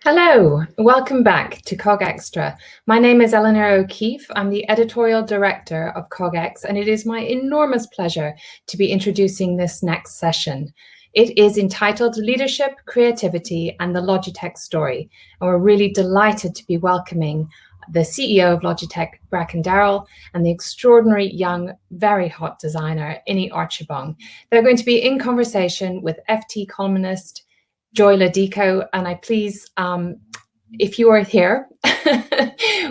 Hello, welcome back to Cog Extra. My name is Eleanor O'Keefe. I'm the editorial director of CogX, and it is my enormous pleasure to be introducing this next session. It is entitled Leadership, Creativity, and the Logitech Story, and we're really delighted to be welcoming the CEO of Logitech, Bracken Darrell, and the extraordinary young, very hot designer, Archibong. They're going to be in conversation with FT columnist Joy Ladico, and I please, if you are here,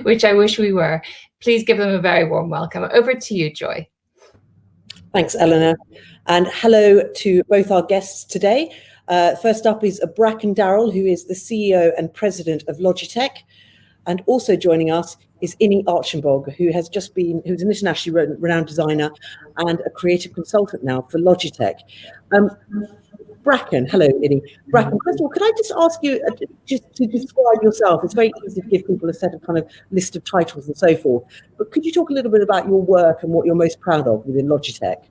which I wish we were, please give them a very warm welcome. Over to you, Joy. Thanks, Eleanor, and hello to both our guests today. First up is Bracken Darrell, who is the CEO and President of Logitech, and also joining us is Archibong, who's an internationally renowned designer and a creative consultant now for Logitech. Bracken, hello, Innie. Bracken, first of all, could I just ask you just to describe yourself? It's very easy to give people a set of kind of list of titles and so forth, but could you talk a little bit about your work and what you're most proud of within Logitech?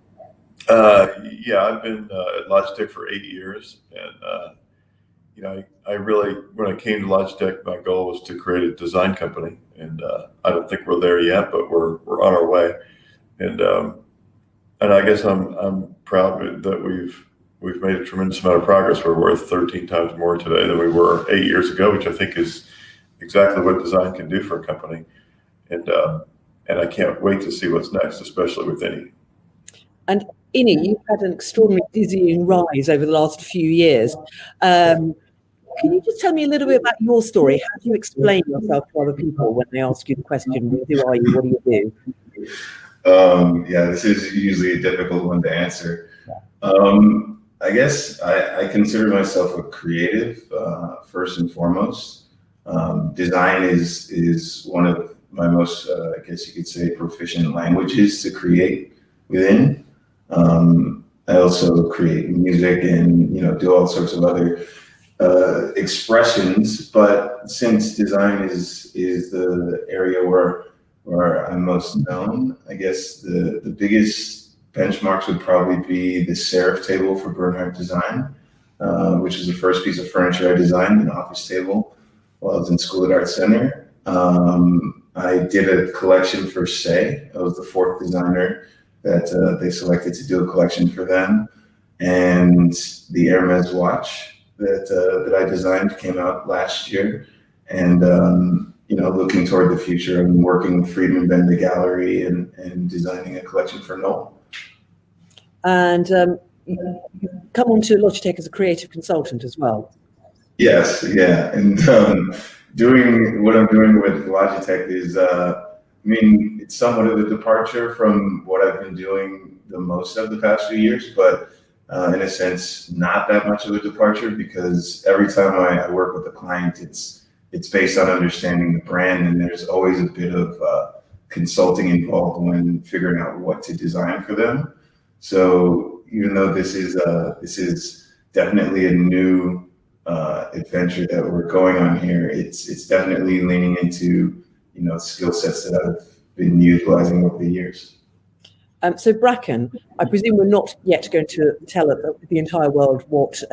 Yeah, I've been at Logitech for 8 years, and I really, when I came to Logitech, my goal was to create a design company, and I don't think we're there yet, but we're on our way, and I guess I'm proud that we've made a tremendous amount of progress. We're worth 13 times more today than we were 8 years ago, which I think is exactly what design can do for a company. And I can't wait to see what's next, especially with Innie. And Innie, you've had an extraordinary dizzying rise over the last few years. Can you just tell me a little bit about your story? How do you explain yourself to other people when they ask you the question, who are you, what do you do? Yeah, this is usually a difficult one to answer. I guess I consider myself a creative, first and foremost. Design is one of my most, I guess you could say, proficient languages to create within. I also create music and do all sorts of other expressions. But since design is the area where I'm most known, I guess the biggest benchmarks would probably be the serif table for Bernhardt Design, which is the first piece of furniture I designed, an office table, while I was in school at Art Center. I did a collection for Say. I was the fourth designer that they selected to do a collection for them. And the Hermes watch that I designed came out last year. And looking toward the future, I'm working with Friedman Benda Gallery and designing a collection for Knoll. And you come onto Logitech as a creative consultant as well. Yes, yeah. And doing what I'm doing with Logitech is, it's somewhat of a departure from what I've been doing the most of the past few years, but in a sense, not that much of a departure, because every time I work with a client, it's based on understanding the brand, and there's always a bit of consulting involved when figuring out what to design for them. So even though this is definitely a new adventure that we're going on here, it's definitely leaning into skill sets that I've been utilizing over the years. So Bracken, I presume we're not yet going to tell the entire world what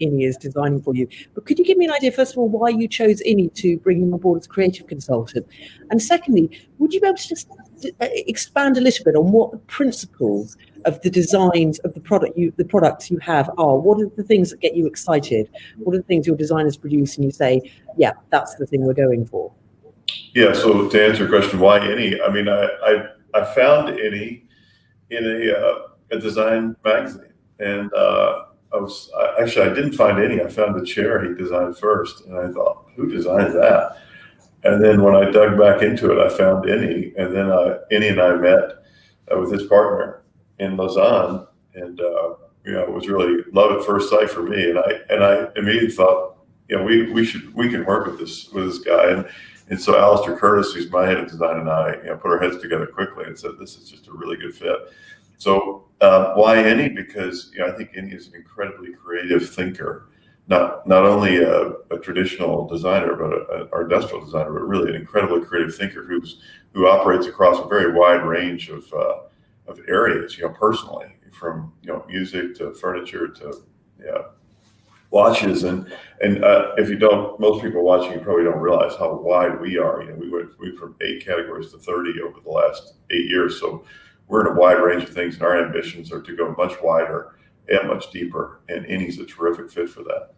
Innie is designing for you, but could you give me an idea, first of all, why you chose Innie to bring him on board as a creative consultant? And secondly, would you be able to just expand a little bit on what the principles of the designs of the products you have are? What are the things that get you excited? What are the things your designers produce and you say, yeah, that's the thing we're going for? Yeah, so to answer your question, why Innie? I found Innie in a design magazine, and I didn't find Innie. I found the chair he designed first, and I thought, who designed that? And then when I dug back into it, I found Innie, and then Innie and I met with his partner in Lausanne, and it was really love at first sight for me. And I immediately thought, we can work with this guy. And so Alistair Curtis, who's my head of design, and I put our heads together quickly and said, this is just a really good fit. So why Innie? Because I think Innie is an incredibly creative thinker, not only a traditional designer, but our industrial designer, but really an incredibly creative thinker who operates across a very wide range of areas, personally, from music to furniture to watches, and if you don't, most people watching, you probably don't realize how wide we are. You know, we went from 8 categories to 30 over the last 8 years. So we're in a wide range of things, and our ambitions are to go much wider and much deeper. And Any's a terrific fit for that.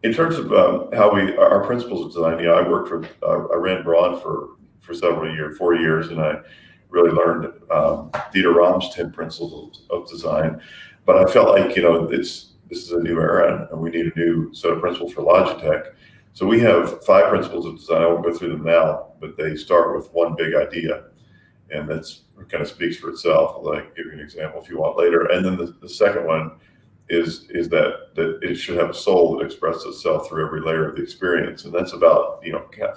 In terms of how our principles of design, I ran Braun for several years, 4 years, and I really learned Dieter Rams' 10 principles of design. But I felt like, this is a new era, and we need a new set of principles for Logitech. So we have 5 principles of design. I won't go through them now, but they start with one big idea, and that's kind of speaks for itself. I'll give you an example if you want later. And then the second one is that it should have a soul that expresses itself through every layer of the experience. And that's about,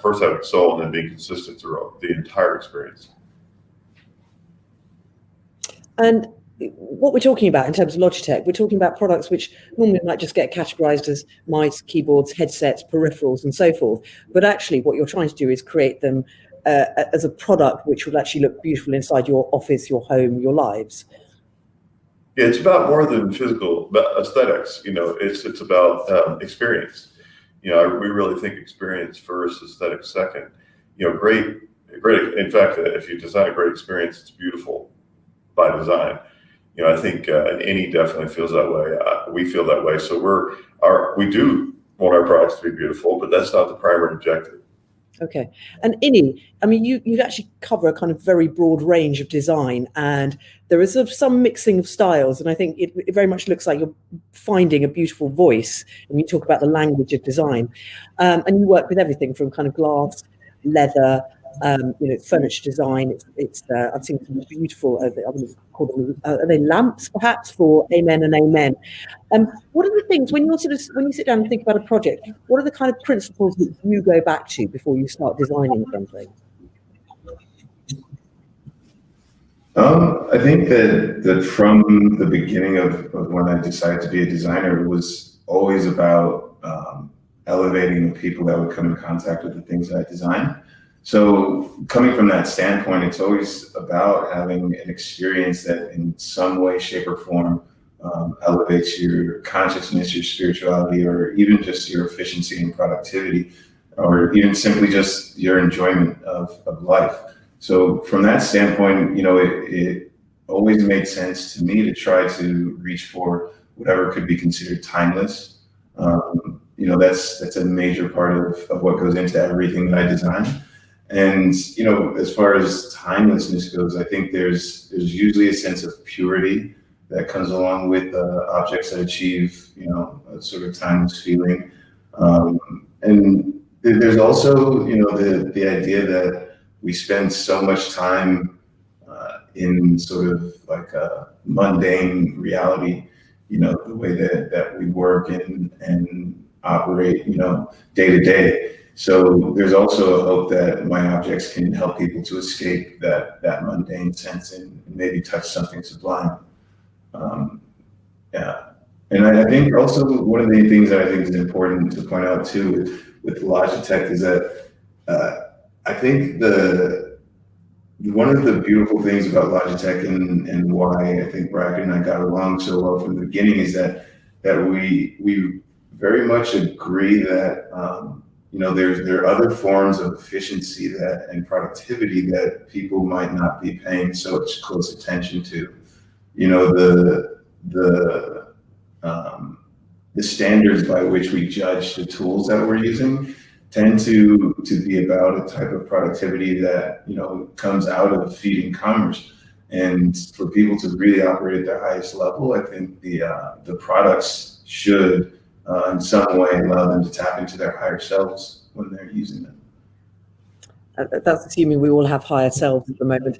first having a soul and then being consistent throughout the entire experience. And what we're talking about in terms of Logitech, we're talking about products which normally might just get categorized as mice, keyboards, headsets, peripherals, and so forth. But actually what you're trying to do is create them as a product which will actually look beautiful inside your office, your home, your lives. Yeah, it's about more than physical aesthetics. It's about experience. We really think experience first, aesthetics second. Great. In fact, if you design a great experience, it's beautiful by design. I think and Any definitely feels that way. We feel that way. So we do want our products to be beautiful, but that's not the primary objective. Okay. And Any, you actually cover a kind of very broad range of design, and there is some mixing of styles. And I think it very much looks like you're finding a beautiful voice when you talk about the language of design. And you work with everything from kind of glass, leather, furniture design. I've seen some beautiful, are they lamps perhaps for Amen and Amen? What are the things when you sit down and think about a project, what are the kind of principles that you go back to before you start designing something? I think that from the beginning of when I decided to be a designer, it was always about elevating the people that would come in contact with the things that I design. So coming from that standpoint, it's always about having an experience that in some way, shape, or form elevates your consciousness, your spirituality, or even just your efficiency and productivity, or even simply just your enjoyment of life. So from that standpoint, it always made sense to me to try to reach for whatever could be considered timeless. That's a major part of what goes into everything that I design. And, as far as timelessness goes, I think there's usually a sense of purity that comes along with objects that achieve, a sort of timeless feeling. And there's also, the idea that we spend so much time in sort of like a mundane reality, the way that we work and operate, day to day. So there's also a hope that my objects can help people to escape that mundane sense and maybe touch something sublime. And I think also one of the things that I think is important to point out too with Logitech is that I think one of the beautiful things about Logitech and why I think Bracken and I got along so well from the beginning is that we very much agree that there are other forms of efficiency and productivity that people might not be paying so much close attention to. The standards by which we judge the tools that we're using tend to be about a type of productivity that comes out of feeding commerce. And for people to really operate at their highest level, I think the products should in some way allow them to tap into their higher selves when they're using them. That's assuming we all have higher selves at the moment.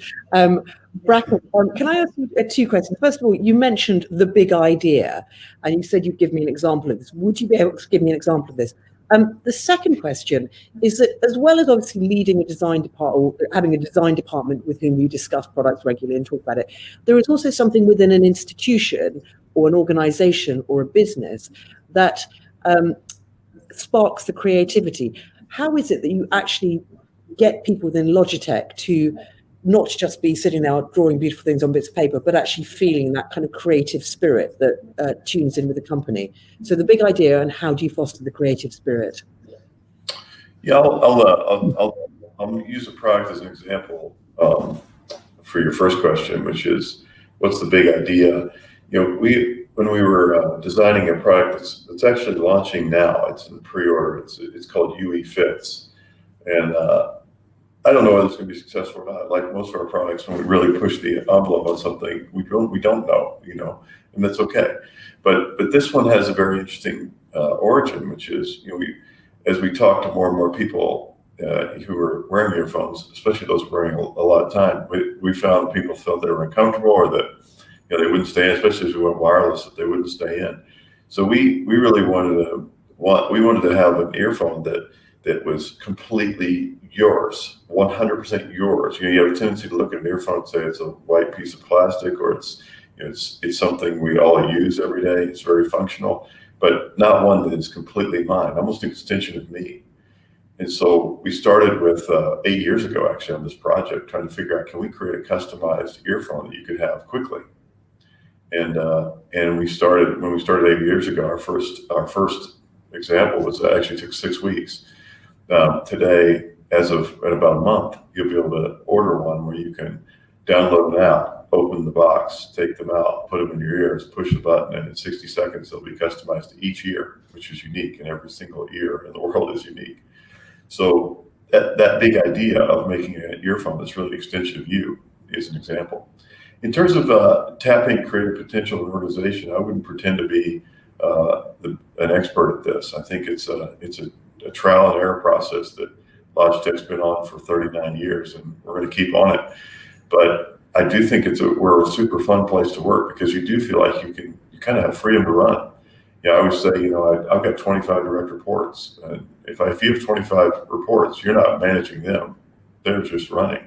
Bracken, can I ask you 2 questions? First of all, you mentioned the big idea, and you said you'd give me an example of this. Would you be able to give me an example of this? The second question is that, as well as obviously leading a design department, or having a design department with whom you discuss products regularly and talk about it, there is also something within an institution or an organization or a business that sparks the creativity. How is it that you actually get people within Logitech to not just be sitting there drawing beautiful things on bits of paper, but actually feeling that kind of creative spirit that tunes in with the company. So the big idea, and how do you foster the creative spirit? Yeah, I'll use a product as an example for your first question, which is, what's the big idea? When we were designing a product that's actually launching now, it's in pre-order. It's called UE Fits, and I don't know whether it's going to be successful or not. Like most of our products, when we really push the envelope on something, we don't know, and that's okay. But this one has a very interesting origin, which is, as we talk to more and more people who are wearing earphones, especially those wearing a lot of time, we found people felt they were uncomfortable, or that they wouldn't stay in, especially as we went wireless, that they wouldn't stay in. So we really wanted to have an earphone that was completely yours, 100% yours. You have a tendency to look at an earphone and say it's a white piece of plastic, or it's something we all use every day. It's very functional, but not one that is completely mine, almost an extension of me. And so we started with 8 years ago, actually, on this project, trying to figure out, can we create a customized earphone that you could have quickly? And when we started 8 years ago, our first example was actually took 6 weeks. Today, as of in about a month, you'll be able to order one where you can download an app, open the box, take them out, put them in your ears, push the button, and in 60 seconds, they'll be customized to each ear, which is unique, and every single ear in the world is unique. So that big idea of making an earphone that's really an extension of you is an example. In terms of tapping creative potential in an organization, I wouldn't pretend to be an expert at this. I think it's a trial and error process that Logitech's been on for 39 years, and we're going to keep on it. But I do think we're a super fun place to work, because you do feel like you kind of have freedom to run. I always say, I've got 25 direct reports. And if you have 25 reports, you're not managing them. They're just running.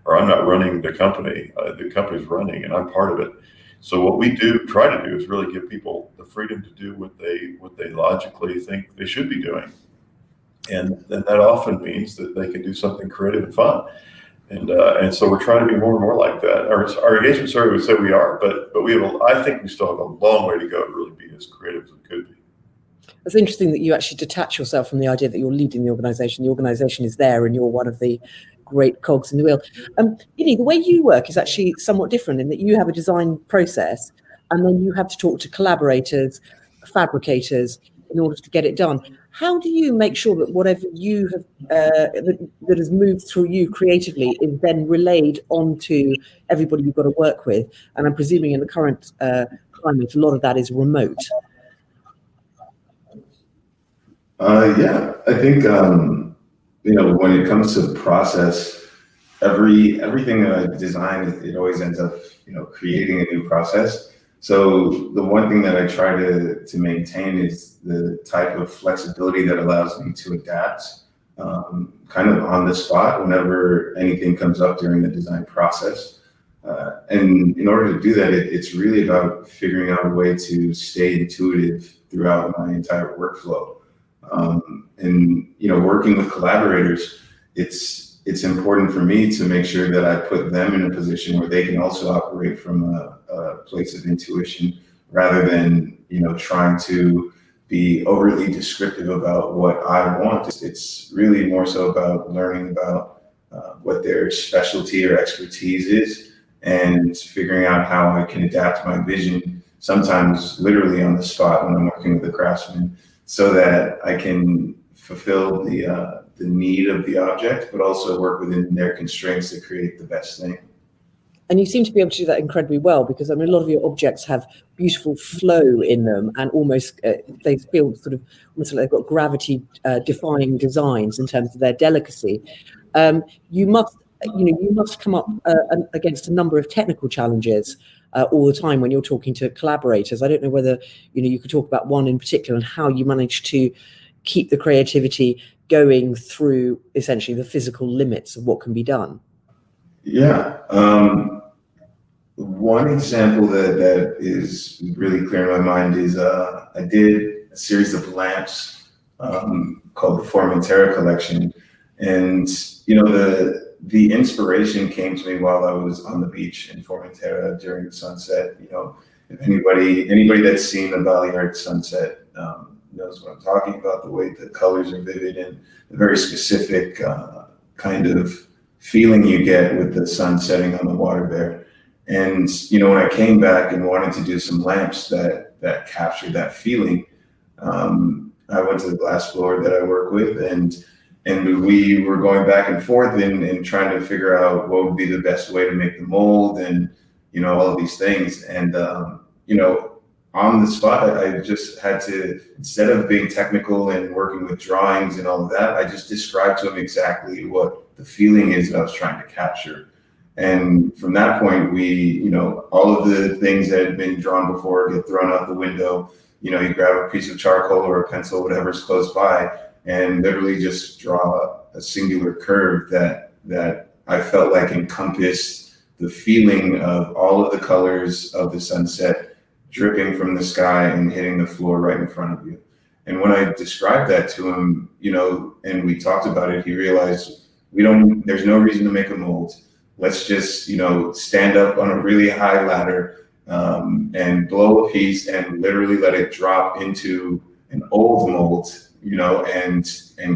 Or I'm not running the company. The company's running, and I'm part of it. So what we try to do is really give people the freedom to do what they logically think they should be doing. And that often means that they can do something creative and fun. And so we're trying to be more and more like that. Our engagement survey would say we are, but I think we still have a long way to go to really be as creative as we could be. It's interesting that you actually detach yourself from the idea that you're leading the organization. The organization is there, and you're one of the great cogs in the wheel. The way you work is actually somewhat different, in that you have a design process, and then you have to talk to collaborators, fabricators, in order to get it done. How do you make sure that whatever you have that has moved through you creatively is then relayed onto everybody you've got to work with? And I'm presuming in the current climate, a lot of that is remote. Yeah, I think when it comes to process, everything that I design, it always ends up creating a new process. So the one thing that I try to maintain is the type of flexibility that allows me to adapt kind of on the spot whenever anything comes up during the design process. And in order to do that, it's really about figuring out a way to stay intuitive throughout my entire workflow. And working with collaborators, it's important for me to make sure that I put them in a position where they can also operate from a place of intuition, rather than trying to be overly descriptive about what I want. It's really more so about learning about what their specialty or expertise is, and figuring out how I can adapt my vision, sometimes literally on the spot when I'm working with a craftsman, so that I can fulfill the need of the object, but also work within their constraints to create the best thing. And you seem to be able to do that incredibly well, because a lot of your objects have beautiful flow in them, and almost they feel sort of almost like they've got gravity defying designs in terms of their delicacy. You must come up against a number of technical challenges all the time when you're talking to collaborators. I don't know whether you could talk about one in particular, and how you manage to keep the creativity going through essentially the physical limits of what can be done. Yeah. One example that is really clear in my mind is I did a series of lamps called the Formentera collection. And, the inspiration came to me while I was on the beach in Formentera during the sunset. You know, if anybody that's seen the Balearic sunset knows what I'm talking about, the way the colors are vivid and the very specific kind of feeling you get with the sun setting on the water there. And, you know, when I came back and wanted to do some lamps that captured that feeling, I went to the glass blower that I work with, and we were going back and forth and trying to figure out what would be the best way to make the mold and, you know, all of these things. And, you know, on the spot, I just had to, instead of being technical and working with drawings and all of that, I just described to him exactly what the feeling is that I was trying to capture. And from that point, we, you know, all of the things that had been drawn before get thrown out the window. You know, you grab a piece of charcoal or a pencil, whatever's close by, and literally just draw a singular curve that I felt like encompassed the feeling of all of the colors of the sunset dripping from the sky and hitting the floor right in front of you. And when I described that to him, you know, and we talked about it, he realized there's no reason to make a mold. Let's just, you know, stand up on a really high ladder and blow a piece and literally let it drop into an old mold, you know, and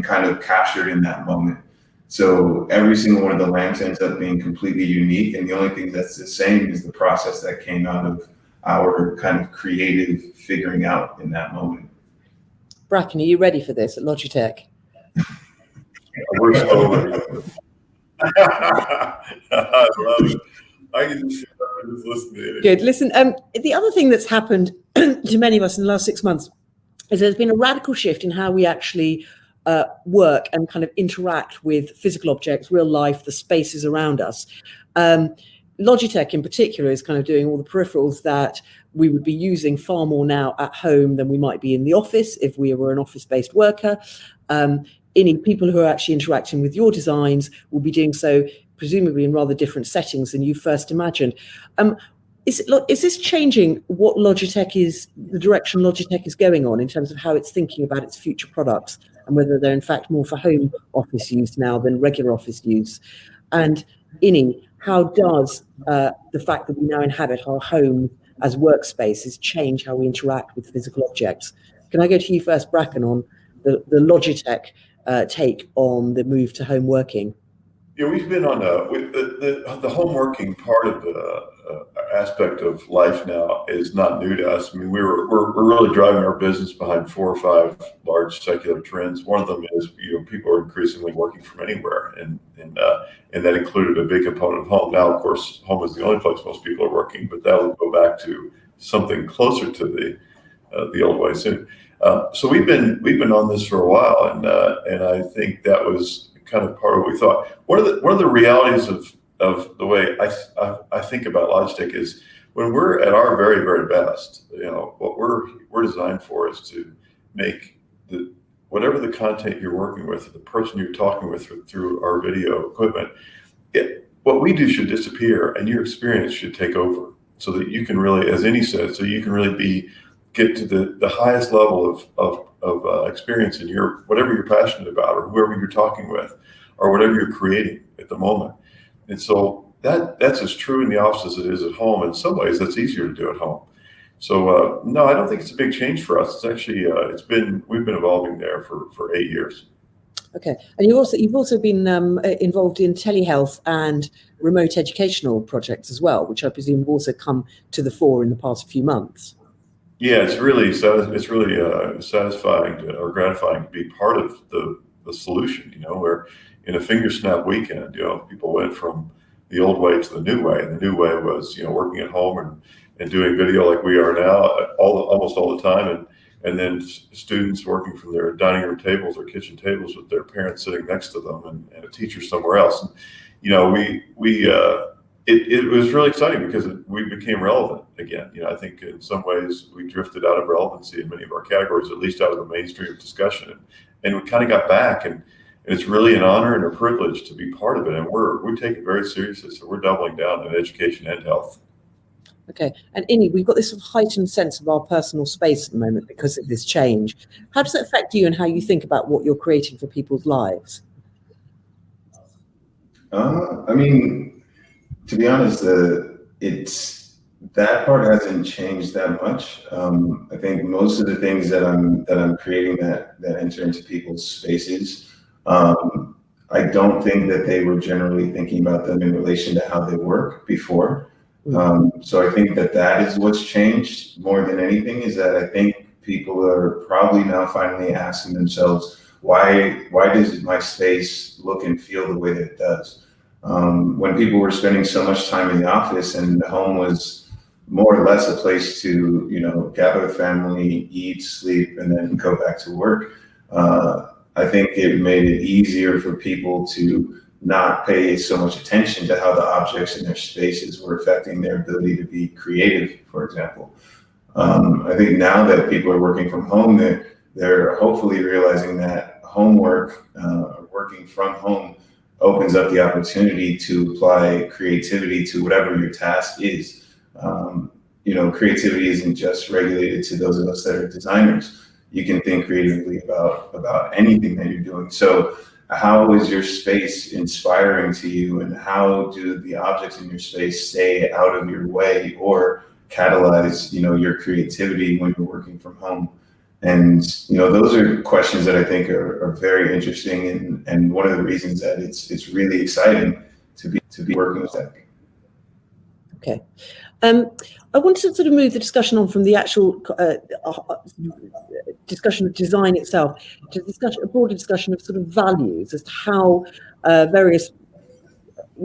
kind of captured in that moment. So every single one of the lamps ends up being completely unique. And the only thing that's the same is the process that came out of our kind of creative figuring out in that moment. Bracken, are you ready for this at Logitech? We're so ready. I love it. I can just listen to it. Good. Listen, the other thing that's happened to many of us in the last 6 months is there's been a radical shift in how we actually work and kind of interact with physical objects, real life, the spaces around us. Logitech in particular is kind of doing all the peripherals that we would be using far more now at home than we might be in the office if we were an office-based worker. Any people who are actually interacting with your designs will be doing so presumably in rather different settings than you first imagined. Is this changing what Logitech is, the direction Logitech is going on in terms of how it's thinking about its future products and whether they're in fact more for home office use now than regular office use? And Innie, how does the fact that we now inhabit our home as workspaces change how we interact with physical objects? Can I go to you first, Bracken, on the Logitech take on the move to home working? Yeah, we've been on the home working part of the aspect of life now is not new to us. I mean, we're really driving our business behind 4 or 5 large secular trends. One of them is, you know, people are increasingly working from anywhere, and that included a big component of home. Now, of course, home is the only place most people are working, but that will go back to something closer to the old way soon. So we've been on this for a while, and I think that was kind of part of what we thought. One of the realities of the way I think about Logitech is when we're at our very, very best, you know, what we're designed for is to make whatever the content you're working with, the person you're talking with through our video equipment, what we do should disappear and your experience should take over, so that you can really, as Innie said, so you can really get to the highest level of experience in whatever you're passionate about, or whoever you're talking with, or whatever you're creating at the moment. And so that's as true in the office as it is at home. In some ways, that's easier to do at home. So no, I don't think it's a big change for us. It's actually we've been evolving there for 8 years. Okay, and you've also been involved in telehealth and remote educational projects as well, which I presume have also come to the fore in the past few months. Yeah, it's really satisfying or gratifying to be part of the solution. You know, where in a finger snap weekend, you know, people went from the old way to the new way, and the new way was, you know, working at home and doing video like we are now almost all the time, and then students working from their dining room tables or kitchen tables with their parents sitting next to them and a teacher somewhere else. And, you know, it was really exciting because we became relevant again. You know, I think in some ways we drifted out of relevancy in many of our categories, at least out of the mainstream discussion, and we kind of got back. And it's really an honor and a privilege to be part of it. And we take it very seriously. So we're doubling down on education and health. Okay, and Innie, we've got this sort of heightened sense of our personal space at the moment because of this change. How does that affect you and how you think about what you're creating for people's lives? I mean, to be honest, that part hasn't changed that much. I think most of the things that I'm creating that enter into people's spaces, I don't think that they were generally thinking about them in relation to how they work before. So I think that is what's changed more than anything, is that I think people are probably now finally asking themselves, why does my space look and feel the way that it does? When people were spending so much time in the office and the home was more or less a place to, gather with family, eat, sleep, and then go back to work, I think it made it easier for people to not pay so much attention to how the objects in their spaces were affecting their ability to be creative, for example. I think now that people are working from home, they're hopefully realizing that homework, working from home, opens up the opportunity to apply creativity to whatever your task is. Creativity isn't just regulated to those of us that are designers. You can think creatively about anything that you're doing. So how is your space inspiring to you, and how do the objects in your space stay out of your way or catalyze, your creativity when you're working from home? And, those are questions that I think are very interesting, and one of the reasons that it's really exciting to be working with tech. Okay. I wanted to sort of move the discussion on from the actual discussion of design itself to a broader discussion of sort of values as to how various,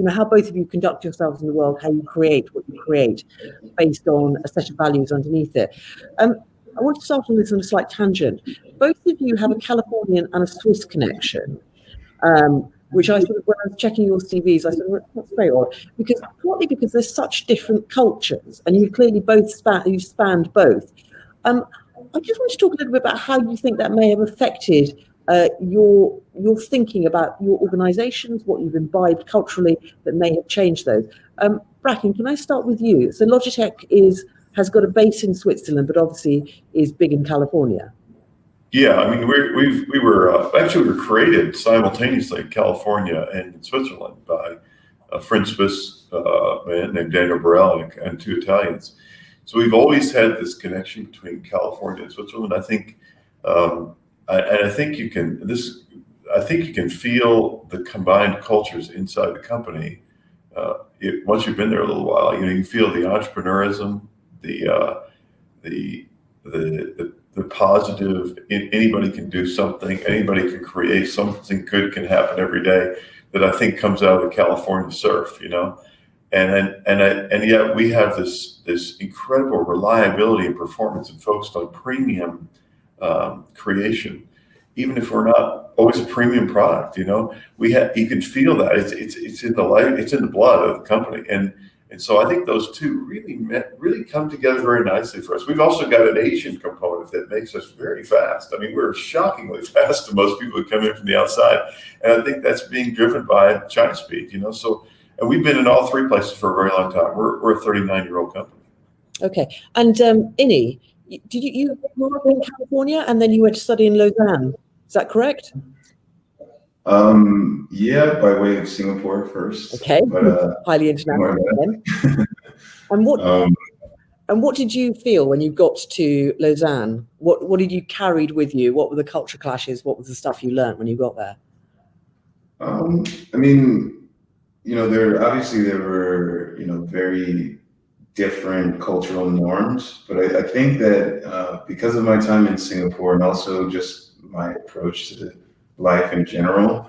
how both of you conduct yourselves in the world, how you create what you create based on a set of values underneath it. I want to start on this on a slight tangent. Both of you have a Californian and a Swiss connection. Which I sort of, when I was checking your CVs, I said, well, that's very odd, partly because there's such different cultures, and you clearly you've spanned both. I just want to talk a little bit about how you think that may have affected your thinking about your organisations, what you've imbibed culturally that may have changed those. Bracken, can I start with you? So Logitech has got a base in Switzerland, but obviously is big in California. Yeah, I mean, we were created simultaneously in California and in Switzerland by a French-Swiss man named Bracken Darrell and two Italians. So we've always had this connection between California and Switzerland. I think, I think you can feel the combined cultures inside the company. Once you've been there a little while, you feel the entrepreneurism, the positive. Anybody can do something. Anybody can create something. Good can happen every day. That I think comes out of the California surf, and yet we have this incredible reliability and performance and focused on premium creation, even if we're not always a premium product. You can feel that it's in the light, it's in the blood of the company, and so I think those two really come together very nicely for us. We've also got an Asian component that makes us very fast. I mean, we're shockingly fast to most people who come in from the outside, and I think that's being driven by China speed. So, and we've been in all three places for a very long time. We're a 39-year-old company. Okay, and Innie, did you grew up in California and then you went to study in Lausanne? Is that correct? Yeah, by way of Singapore first. Okay, but, highly international. And what did you feel when you got to Lausanne? What did you carried with you? What were the culture clashes? What was the stuff you learned when you got there? I mean, there were very different cultural norms, but I think that because of my time in Singapore and also just my approach to life in general,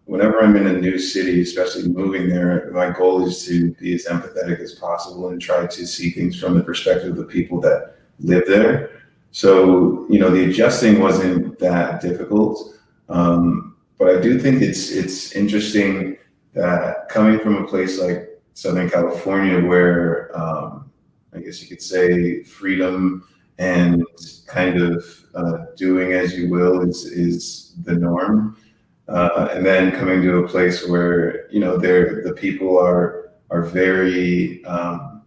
whenever I'm in a new city, especially moving there, my goal is to be as empathetic as possible and try to see things from the perspective of the people that live there. So, the adjusting wasn't that difficult. But I do think it's interesting that coming from a place like Southern California, where I guess you could say freedom and kind of doing as you will is the norm, and then coming to a place where the people are very not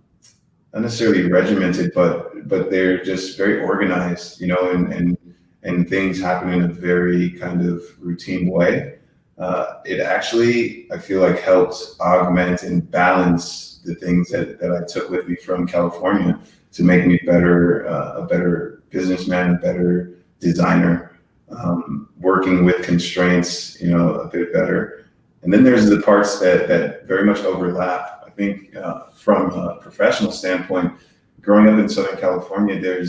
necessarily regimented, but they're just very organized, and things happen in a very kind of routine way. it actually, I feel like, helped augment and balance the things that I took with me from California to make me a better businessman, a better designer, working with constraints, a bit better. And then there's the parts that very much overlap. I think from a professional standpoint, growing up in Southern California, there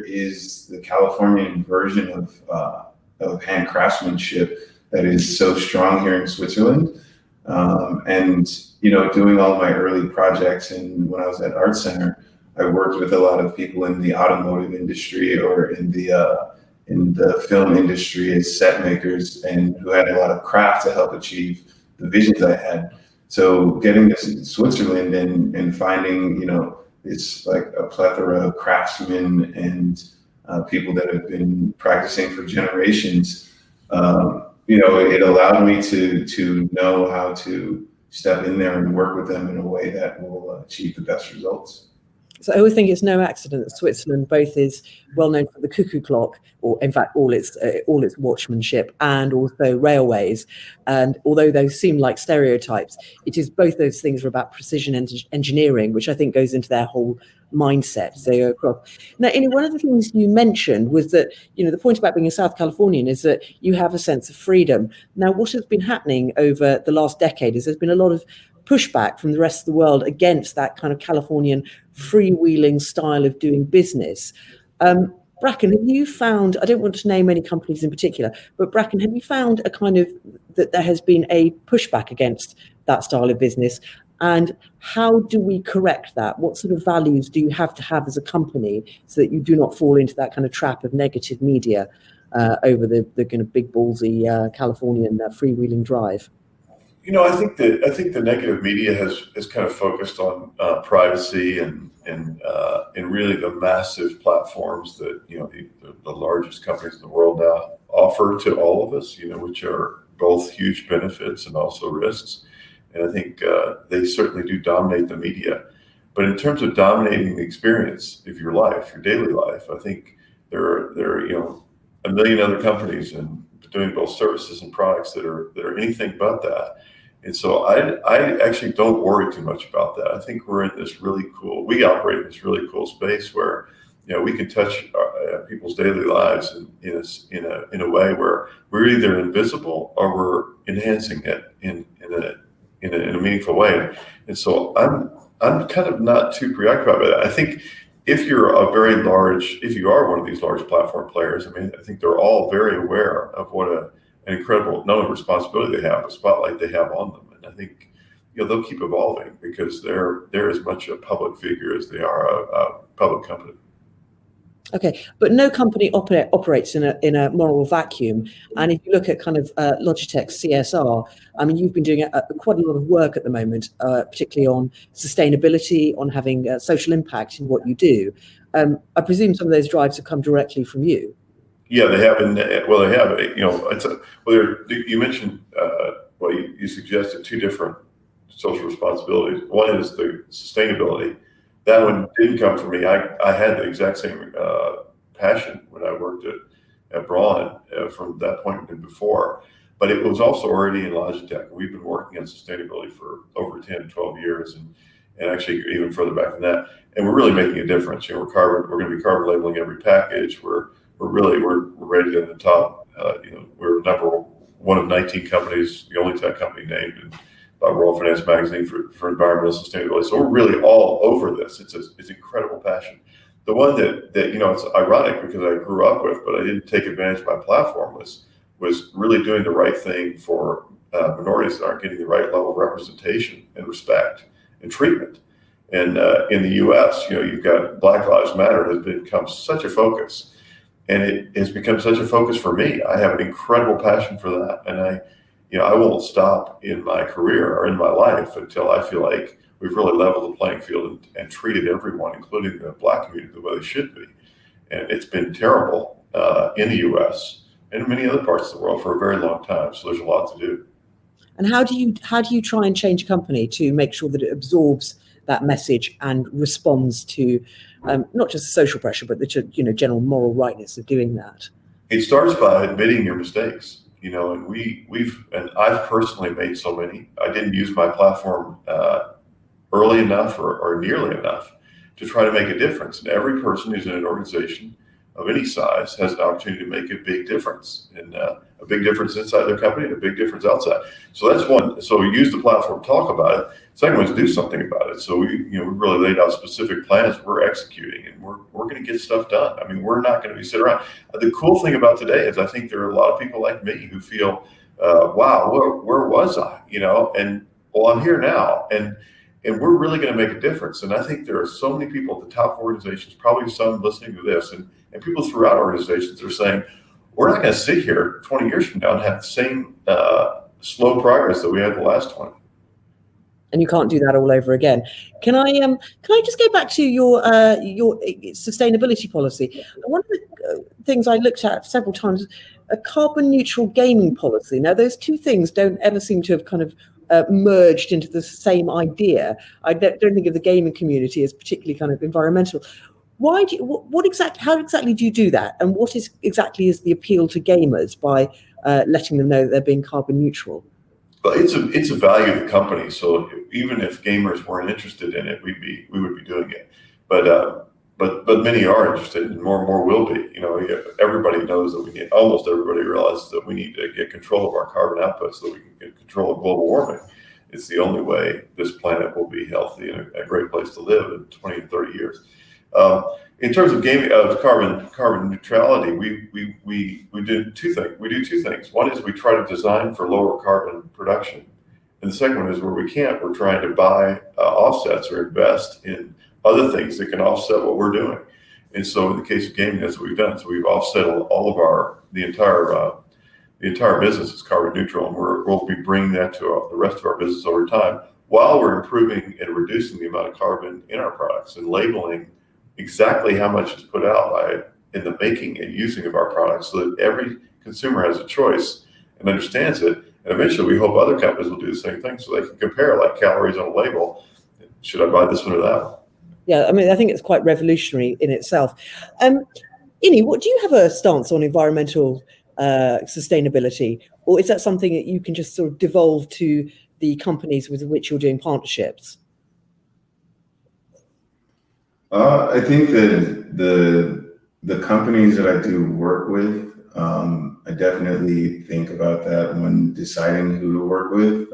is the Californian version of hand craftsmanship that is so strong here in Switzerland. And doing all my early projects, and when I was at Art Center, I worked with a lot of people in the automotive industry or in the film industry as set makers, and who had a lot of craft to help achieve the visions I had. So getting to Switzerland and finding, it's like a plethora of craftsmen and people that have been practicing for generations. It allowed me to know how to step in there and work with them in a way that will achieve the best results. So I always think it's no accident that Switzerland both is well known for the cuckoo clock, or in fact all its watchmanship, and also railways. And although those seem like stereotypes, it is both those things are about precision engineering, which I think goes into their whole mindset. So now, one of the things you mentioned was that the point about being a South Californian is that you have a sense of freedom. Now, what has been happening over the last decade is there's been a lot of pushback from the rest of the world against that kind of Californian freewheeling style of doing business. Bracken, have you found, I don't want to name any companies in particular, but Bracken, have you found a kind of that there has been a pushback against that style of business? And how do we correct that? What sort of values do you have to have as a company so that you do not fall into that kind of trap of negative media over the kind of big ballsy Californian freewheeling drive? I think the negative media has kind of focused on privacy and really the massive platforms that the largest companies in the world now offer to all of us, which are both huge benefits and also risks. And I think they certainly do dominate the media. But in terms of dominating the experience of your life, your daily life, I think there are a million other companies and doing both services and products that are anything but that. And so I actually don't worry too much about that. I think we operate in this really cool space where, we can touch people's daily lives in a way where we're either invisible or we're enhancing it in a meaningful way. And so I'm kind of not too preoccupied with that. I think if you are one of these large platform players, I think they're all very aware of what an incredible, not only responsibility they have, but spotlight they have on them. And I think, they'll keep evolving because they're as much a public figure as they are a public company. Okay, but no company operates in a moral vacuum. And if you look at kind of Logitech's CSR, you've been doing quite a lot of work at the moment, particularly on sustainability, on having social impact in what you do. I presume some of those drives have come directly from you. Yeah, they have. They have. You mentioned, you suggested two different social responsibilities. One is the sustainability. That one didn't come from me. I had the exact same passion when I worked at Braun from that point and before, but it was also already in Logitech. We've been working on sustainability for over 10, 12 years, and actually even further back than that. And we're really making a difference. We're going to be carbon labeling every package. We're rated in the top. We're number one of 19 companies, the only tech company named by World Finance Magazine for environmental sustainability. So we're really all over this. It's incredible passion. The one that it's ironic because I grew up with, but I didn't take advantage of my platform was really doing the right thing for minorities that aren't getting the right level of representation and respect and treatment. And in the U.S., you've got Black Lives Matter has become such a focus. And it has become such a focus for me. I have an incredible passion for that. And I won't stop in my career or in my life until I feel like we've really leveled the playing field and treated everyone, including the Black community, the way they should be. And it's been terrible in the U.S. and in many other parts of the world for a very long time. So there's a lot to do. And how do you try and change a company to make sure that it absorbs that message and responds to not just social pressure, but the general moral rightness of doing that? It starts by admitting your mistakes. and and I've personally made so many. I didn't use my platform early enough or nearly enough to try to make a difference. And every person who's in an organization of any size has an opportunity to make a big difference, and a big difference inside their company and a big difference outside. So that's one. So we use the platform to talk about it. Second one is do something about it. So we really laid out specific plans we're executing, and we're going to get stuff done. I mean, we're not going to be sitting around. The cool thing about today is I think there are a lot of people like me who feel, wow, where was I? And well, I'm here now, and we're really going to make a difference. And I think there are so many people at the top organizations, probably some listening to this, and people throughout organizations are saying, we're not going to sit here 20 years from now and have the same slow progress that we had the last 20. And you can't do that all over again. Can I just go back to your sustainability policy? One of the things I looked at several times, a carbon neutral gaming policy. Now, those two things don't ever seem to have kind of merged into the same idea. I don't think of the gaming community as particularly kind of environmental. Why do you, how exactly do you do that? And what is the appeal to gamers by letting them know that they're being carbon neutral? Well, it's a value of the company. So even if gamers weren't interested in it, we would be doing it. But many are interested, and more will be. Everybody knows that almost everybody realizes that we need to get control of our carbon output so that we can get control of global warming. It's the only way this planet will be healthy and a great place to live in 20 and 30 years. In terms of carbon neutrality, we do two things. One is we try to design for lower carbon production, and the second one is where we can't, we're trying to buy offsets or invest in other things that can offset what we're doing. And so in the case of gaming, that's what we've done. So we've offset all of the entire business is carbon neutral, and we'll be bringing that to the rest of our business over time, while we're improving and reducing the amount of carbon in our products and labeling exactly how much is put out in the making and using of our products, so that every consumer has a choice and understands it. And eventually we hope other companies will do the same thing, so they can compare like calories on a label. Should I buy this one or that one? Yeah, I mean, I think it's quite revolutionary in itself. Ini, do you have a stance on environmental sustainability, or is that something that you can just sort of devolve to the companies with which you're doing partnerships? I think that the companies that I do work with, I definitely think about that when deciding who to work with,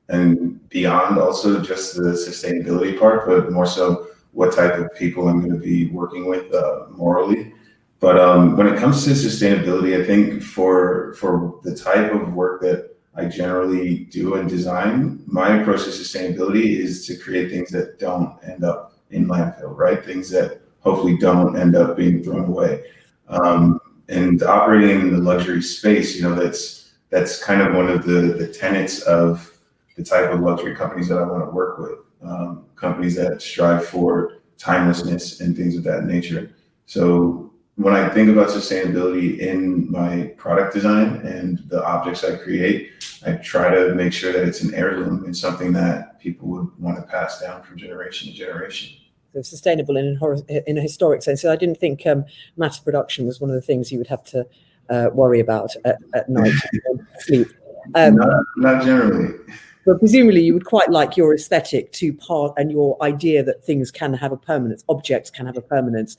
and beyond also just the sustainability part, but more so what type of people I'm going to be working with morally. But when it comes to sustainability, I think for the type of work that I generally do and design, my approach to sustainability is to create things that don't end up in landfill, right? Things that hopefully don't end up being thrown away. And operating in the luxury space, that's kind of one of the tenets of the type of luxury companies that I want to work with. Companies that strive for timelessness and things of that nature. So when I think about sustainability in my product design and the objects I create, I try to make sure that it's an heirloom and something that people would want to pass down from generation to generation. So sustainable in a historic sense. So I didn't think mass production was one of the things you would have to worry about at night sleep. Not generally. But presumably you would quite like your aesthetic and your idea that things can have a permanence, objects can have a permanence,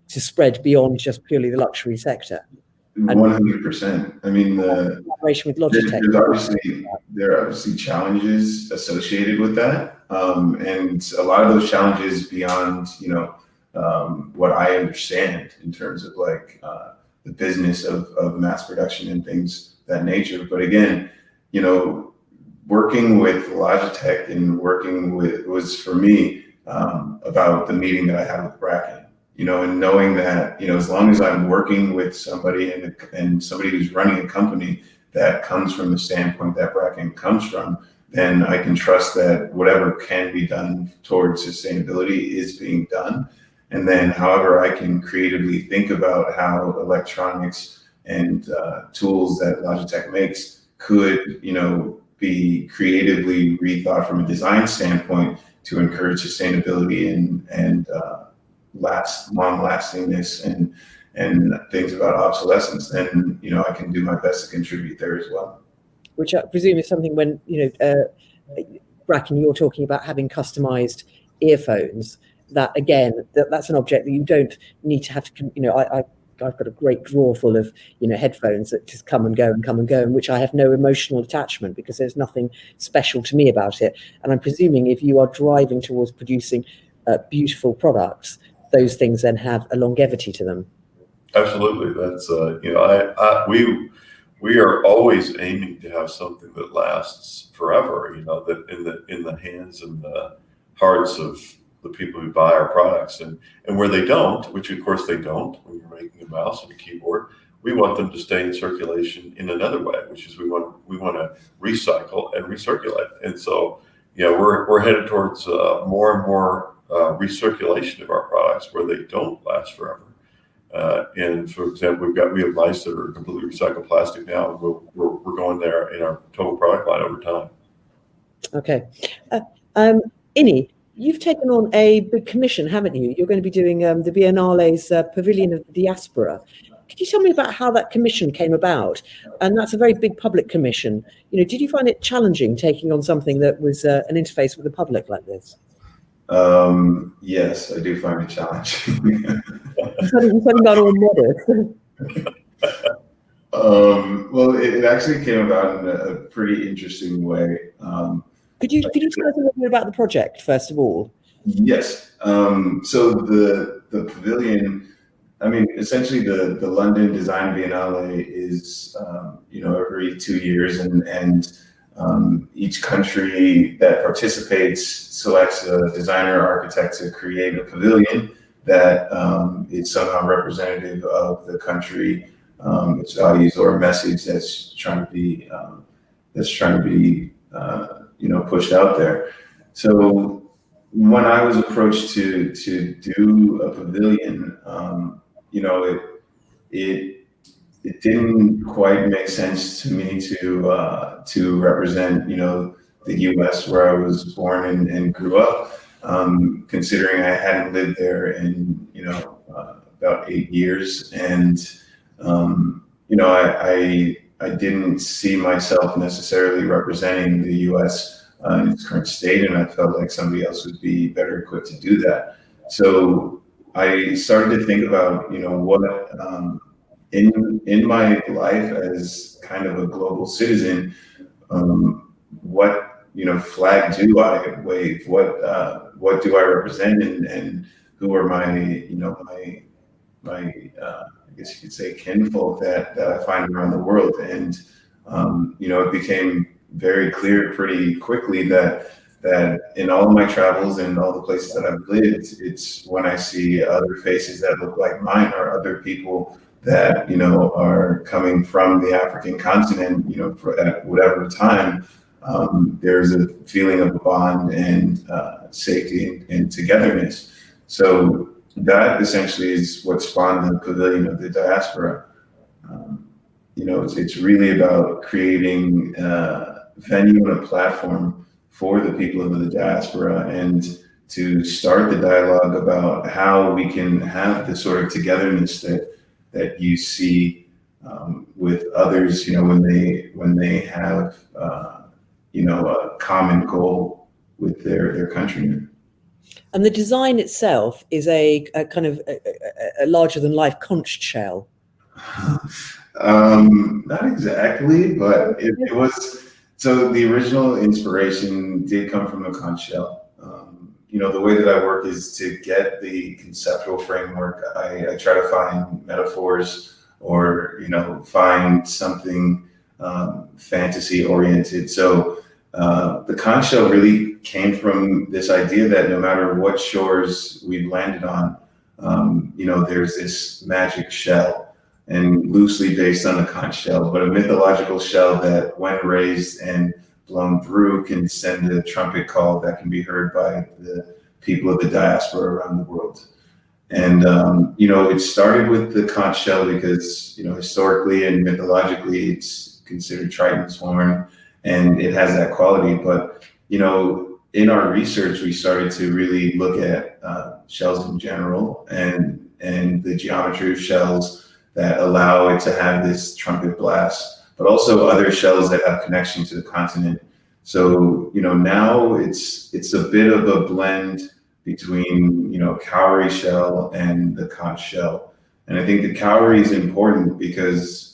to spread beyond just purely the luxury sector. 100%. I mean, the collaboration with Logitech. There are obviously challenges associated with that, and a lot of those challenges beyond what I understand in terms of the business of mass production and things of that nature. But again, working with Logitech and was for me about the meeting that I had with Bracken. And knowing that, as long as I'm working with somebody and somebody who's running a company that comes from the standpoint that Bracken comes from, then I can trust that whatever can be done towards sustainability is being done. And then however I can creatively think about how electronics and tools that Logitech makes could, be creatively rethought from a design standpoint to encourage sustainability and long lastingness and things about obsolescence, then, you know, I can do my best to contribute there as well. Which I presume is something when, you know, Bracken, you're talking about having customized earphones, that again, that's an object that you don't need to have to, you know, I've got a great drawer full of, you know, headphones that just come and go and come and go, in which I have no emotional attachment because there's nothing special to me about it. And I'm presuming if you are driving towards producing beautiful products, those things then have a longevity to them. Absolutely. That's, you know, we are always aiming to have something that lasts forever, you know, that in the hands and the hearts of the people who buy our products, and where they don't, which of course they don't when you're making a mouse and a keyboard, we want them to stay in circulation in another way, which is we want to recycle and recirculate. And so, you know, we're headed towards more and more recirculation of our products where they don't last forever. And for example, we have mice that are completely recycled plastic now, and we're going there in our total product line over time. Okay. Inni, you've taken on a big commission, haven't you? You're going to be doing the Biennale's Pavilion of the Diaspora. Could you tell me about how that commission came about? And that's a very big public commission. You know, did you find it challenging taking on something that was an interface with the public like this? Yes, I do find it challenging. You said about all modest. Well, it actually came about in a pretty interesting way. Could you tell us a little bit about the project, first of all? Yes. So the Pavilion, I mean, essentially the London Design Biennale is, you know, every 2 years, and each country that participates selects a designer or architect to create a pavilion that is somehow representative of the country, its values, or a message that's trying to be you know, pushed out there. So when I was approached to do a pavilion, you know, it didn't quite make sense to me to represent, you know, the U.S. where I was born and grew up, considering I hadn't lived there in, you know, about 8 years, and you know, I didn't see myself necessarily representing the U.S. In its current state, and I felt like somebody else would be better equipped to do that. So I started to think about, you know, what in my life as kind of a global citizen, what, you know, flag do I wave? What do I represent, and who are my, you know, my I guess you could say kinfolk that I find around the world. And you know, it became very clear pretty quickly that in all of my travels and all the places that I've lived, it's when I see other faces that look like mine, or other people that, you know, are coming from the African continent, you know, at whatever time, there's a feeling of a bond and safety and togetherness. So that essentially is what spawned the Pavilion of the Diaspora. You know, it's really about creating a venue and a platform for the people of the diaspora, and to start the dialogue about how we can have the sort of togetherness that you see with others, you know, when they have you know, a common goal with their countrymen. And the design itself is a kind of a larger than life conch shell. Not exactly, but it was. So the original inspiration did come from a conch shell. You know, the way that I work is to get the conceptual framework. I try to find metaphors, or, you know, find something fantasy oriented. So the conch shell really came from this idea that no matter what shores we landed on, you know, there's this magic shell, and loosely based on a conch shell, but a mythological shell that, when raised and blown through, can send a trumpet call that can be heard by the people of the diaspora around the world. And you know, it started with the conch shell because, you know, historically and mythologically, it's considered Triton's horn, and it has that quality. But, you know, in our research, we started to really look at shells in general, and and the geometry of shells that allow it to have this trumpet blast, but also other shells that have connection to the continent. So, now it's a bit of a blend between, cowrie shell and the conch shell. And I think the cowrie is important because,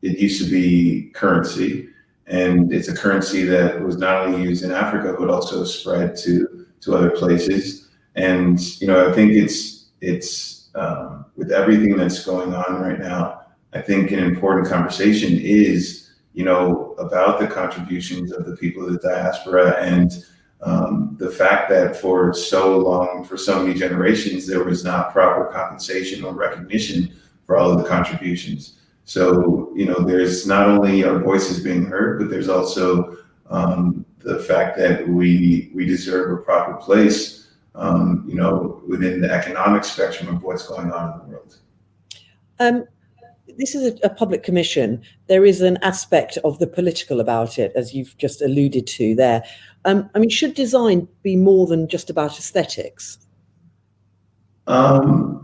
it used to be currency, and it's a currency that was not only used in Africa, but also spread to other places. And, I think it's with everything that's going on right now, I think an important conversation is, about the contributions of the people of the diaspora, and the fact that for so long, for so many generations, there was not proper compensation or recognition for all of the contributions. So, there's not only our voices being heard, but there's also the fact that we deserve a proper place, within the economic spectrum of what's going on in the world. This is a public commission. There is an aspect of the political about it, as you've just alluded to there. Should design be more than just about aesthetics? Those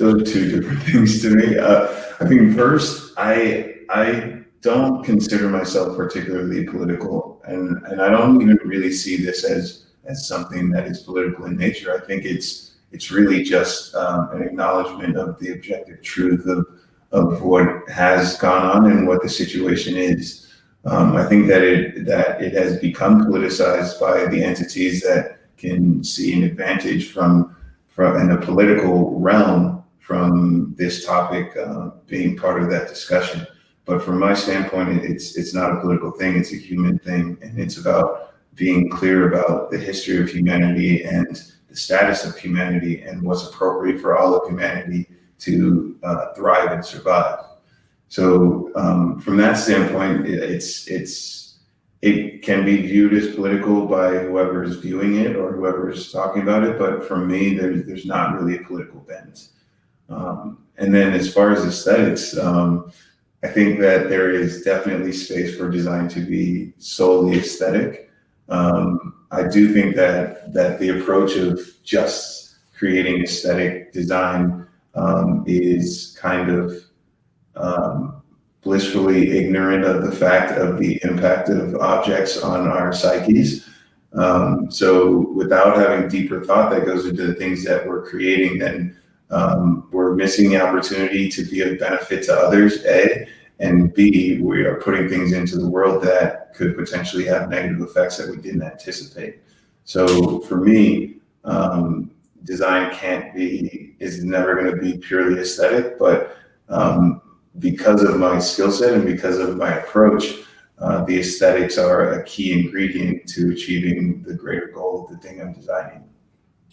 are two different things to me. I think first, I don't consider myself particularly political, and I don't even really see this as something that is political in nature. I think it's really just an acknowledgement of the objective truth of what has gone on and what the situation is. I think that it has become politicized by the entities that can see an advantage from in a political realm from this topic being part of that discussion. But from my standpoint, it's not a political thing, it's a human thing, and it's about being clear about the history of humanity and the status of humanity and what's appropriate for all of humanity to thrive and survive. So from that standpoint, it can be viewed as political by whoever is viewing it or whoever is talking about it. But for me, there's not really a political bent. And then as far as aesthetics, I think that there is definitely space for design to be solely aesthetic. I do think that the approach of just creating aesthetic design is kind of blissfully ignorant of the fact of the impact of objects on our psyches. So without having deeper thought that goes into the things that we're creating, then we're missing the opportunity to be of benefit to others, A, and B, we are putting things into the world that could potentially have negative effects that we didn't anticipate. So for me, design is never going to be purely aesthetic, but because of my skill set and because of my approach, the aesthetics are a key ingredient to achieving the greater goal of the thing I'm designing.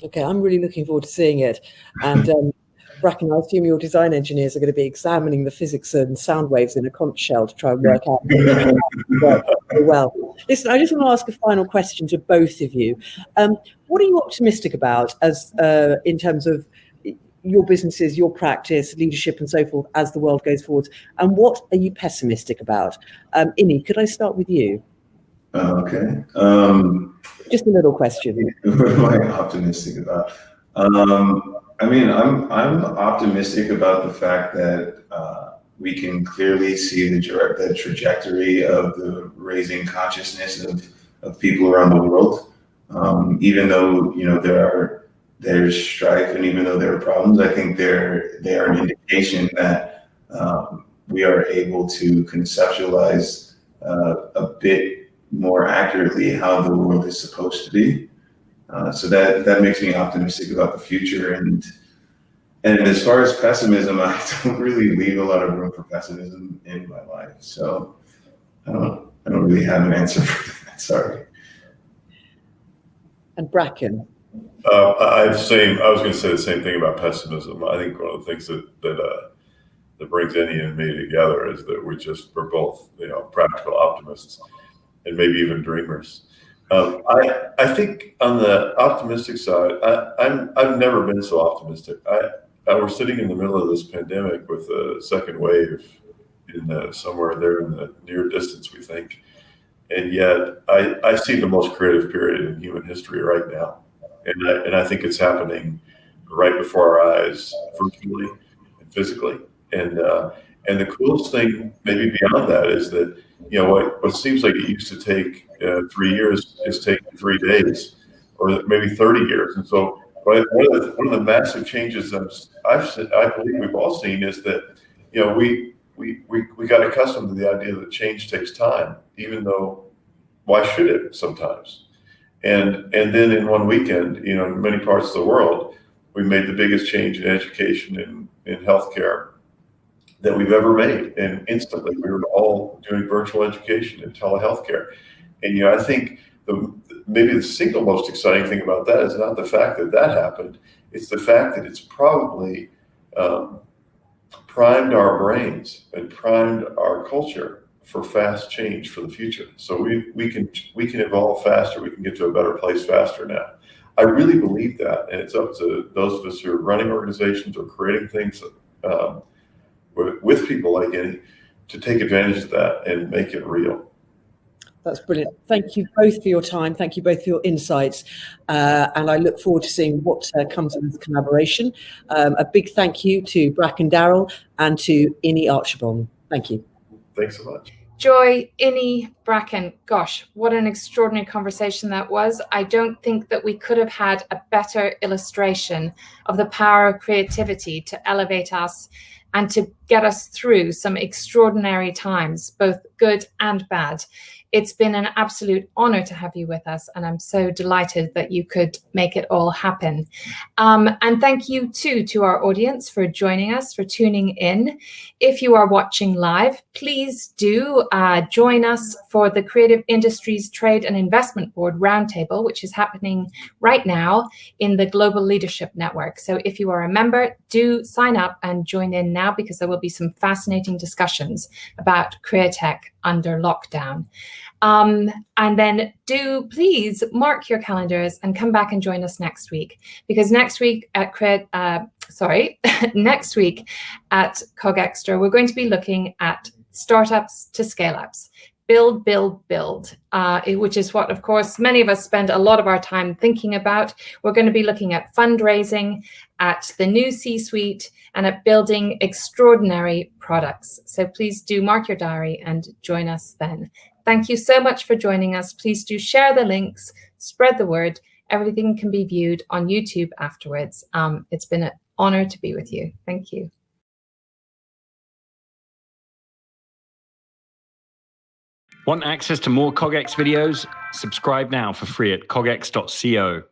Okay, I'm really looking forward to seeing it. And Bracken, I assume your design engineers are going to be examining the physics and sound waves in a conch shell to try and work out well. Listen, I just want to ask a final question to both of you. What are you optimistic about as in terms of your businesses, your practice, leadership, and so forth as the world goes forward? And what are you pessimistic about? Ini, could I start with you? Okay. Just a little question. What am I optimistic about? I'm optimistic about the fact that we can clearly see the trajectory of the raising consciousness of people around the world. Even though there's strife, and even though there are problems, I think they are an indication that we are able to conceptualize a bit more accurately how the world is supposed to be. So that makes me optimistic about the future. And as far as pessimism, I don't really leave a lot of room for pessimism in my life. So I don't really have an answer for that. Sorry. And Bracken. I was going to say the same thing about pessimism. I think one of the things that brings Annie and me together is that we're both practical optimists and maybe even dreamers. I think on the optimistic side, I've never been so optimistic. We're sitting in the middle of this pandemic with a second wave somewhere there in the near distance, we think, and yet I see the most creative period in human history right now, and I think it's happening right before our eyes, virtually and physically. And the coolest thing, maybe beyond that, is that what seems like it used to take 3 years is taking 3 days, or maybe 30 years. And so, one of the massive changes I believe we've all seen is that we got accustomed to the idea that change takes time, even though why should it sometimes? And then in one weekend, in many parts of the world, we made the biggest change in education and in healthcare that we've ever made. And instantly we were all doing virtual education and telehealthcare. And I think maybe the single most exciting thing about that is not the fact that happened, it's the fact that it's probably primed our brains and primed our culture for fast change for the future. So we can evolve faster, we can get to a better place faster now. I really believe that, and it's up to those of us who are running organizations or creating things with people like Annie to take advantage of that and make it real. That's brilliant. Thank you both for your time. Thank you both for your insights. And I look forward to seeing what comes of this collaboration. A big thank you to Bracken Darrell and to Innie Archibong. Thank you. Thanks so much. Joy, Innie, Bracken, gosh, what an extraordinary conversation that was. I don't think that we could have had a better illustration of the power of creativity to elevate us and to get us through some extraordinary times, both good and bad. It's been an absolute honor to have you with us, and I'm so delighted that you could make it all happen. And thank you too to our audience for joining us, for tuning in. If you are watching live, please do join us for the Creative Industries Trade and Investment Board Roundtable, which is happening right now in the Global Leadership Network. So if you are a member, do sign up and join in now, because there will be some fascinating discussions about Createch under lockdown. And then do please mark your calendars and come back and join us next week, because next week at next week at CogExtra, we're going to be looking at startups to scale-ups. Build, build, build, which is what, of course, many of us spend a lot of our time thinking about. We're going to be looking at fundraising, at the new C-suite, and at building extraordinary products. So please do mark your diary and join us then. Thank you so much for joining us. Please do share the links, spread the word. Everything can be viewed on YouTube afterwards. It's been an honor to be with you. Thank you. Want access to more CogX videos? Subscribe now for free at cogx.co.